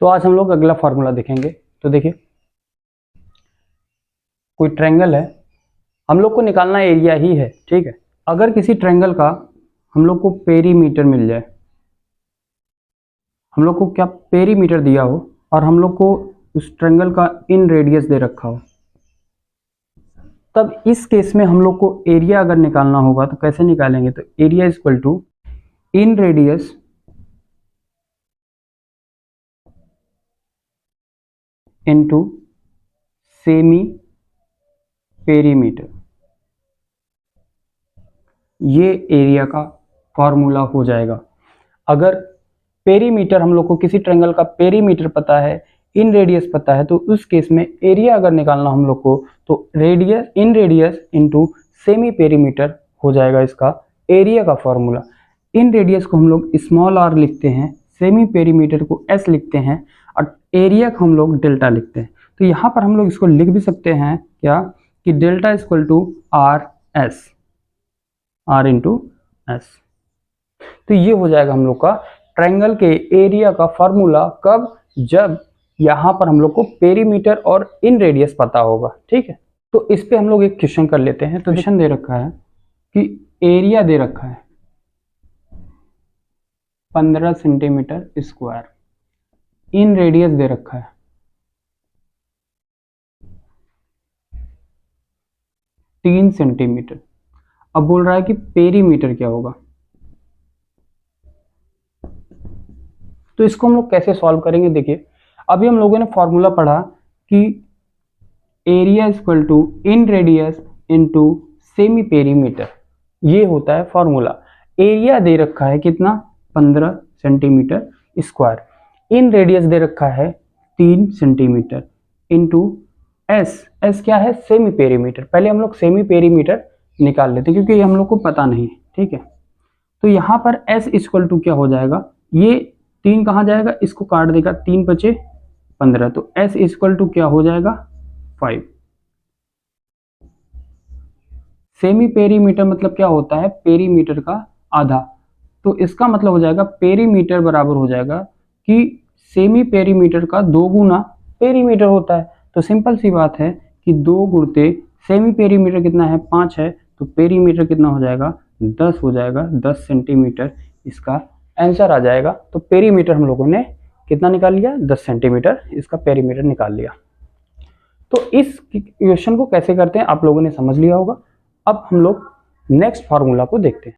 तो आज हम लोग अगला फॉर्मूला देखेंगे। तो देखिए, कोई ट्रायंगल है, हम लोग को निकालना एरिया ही है, ठीक है। अगर किसी ट्रायंगल का हम लोग को पेरीमीटर मिल जाए, हम लोग को क्या पेरीमीटर दिया हो और हम लोग को उस ट्रायंगल का इन रेडियस दे रखा हो, तब इस केस में हम लोग को एरिया अगर निकालना होगा तो कैसे निकालेंगे? तो area is equal to inradius into semiperimeter, ये एरिया का फॉर्मूला हो जाएगा। अगर पेरीमीटर, हम लोग को किसी ट्रायंगल का पेरीमीटर पता है, इन रेडियस पता है, तो उस केस में एरिया अगर निकालना हम लोग को, तो रेडियस इन रेडियस इनटू सेमी पेरीमीटर हो जाएगा इसका एरिया का फॉर्मूला। इन रेडियस को हम लोग स्मॉल r लिखते हैं, सेमी पेरीमीटर को s लिखते हैं और एरिया को हम लोग डेल्टा लिखते हैं। तो यहाँ पर हम लोग इसको लिख भी सकते हैं क्या कि delta is equal to r into S. तो ये हो जाएगा हम लोग का ट्रायंगल के एरिया का फॉर्मूला। कब? जब यहाँ पर हम लोग को पेरीमीटर और इन रेडियस पता होगा, ठीक है। तो इस पे हम लोग एक क्वेश्चन कर लेते हैं। तो क्वेश्चन दे रखा है कि एरिया दे रखा है 15 सेंटीमीटर स्क्वायर, इन रेडियस दे रखा है 3 सेंटीमीटर। अब बोल रहा है कि पेरीमीटर क्या होगा। तो इसको हम लोग कैसे सॉल्व करेंगे? देखिए, अभी हम लोगों ने फॉर्मूला पढ़ा कि area equal to inradius into semiperimeter, ये होता है फॉर्मूला। एरिया दे रखा है कितना? 15 सेंटीमीटर स्क्वायर, इन रेडियस दे रखा है 3 सेंटीमीटर इनटू एस क्या है? Semi perimeter. पहले हम लोग सेमी पेरीमीटर निकाल लेते हैं क्योंकि ये हम लोग को पता नहीं है, ठीक है। तो यहाँ पर एस इक्वल टू क्या हो जाएगा? ये 3 कहाँ जाएगा? इसको काट देगा, 3 बचे 15, तो एस इक्वल टू क्या हो जाएगा? 5। सेमी पेरीमीटर मतलब क्या होता है? पेरीमीटर का आधा। तो इसका मतलब हो जाएगा पेरीमीटर बराबर हो जाएगा कि सेमी पेरीमीटर का 2 गुना पेरीमीटर होता है। तो सिंपल सी बात है कि 2 गुणते सेमी पेरीमीटर कितना है? 5 है, तो पेरीमीटर कितना हो जाएगा? 10 हो जाएगा, 10 सेंटीमीटर इसका आंसर आ जाएगा। तो पेरीमीटर हम लोगों ने कितना निकाल लिया? 10 सेंटीमीटर इसका पेरीमीटर निकाल लिया। तो इस क्वेश्चन को कैसे करते हैं आप लोगों ने समझ लिया होगा। अब हम लोग नेक्स्ट फार्मूला को देखते हैं।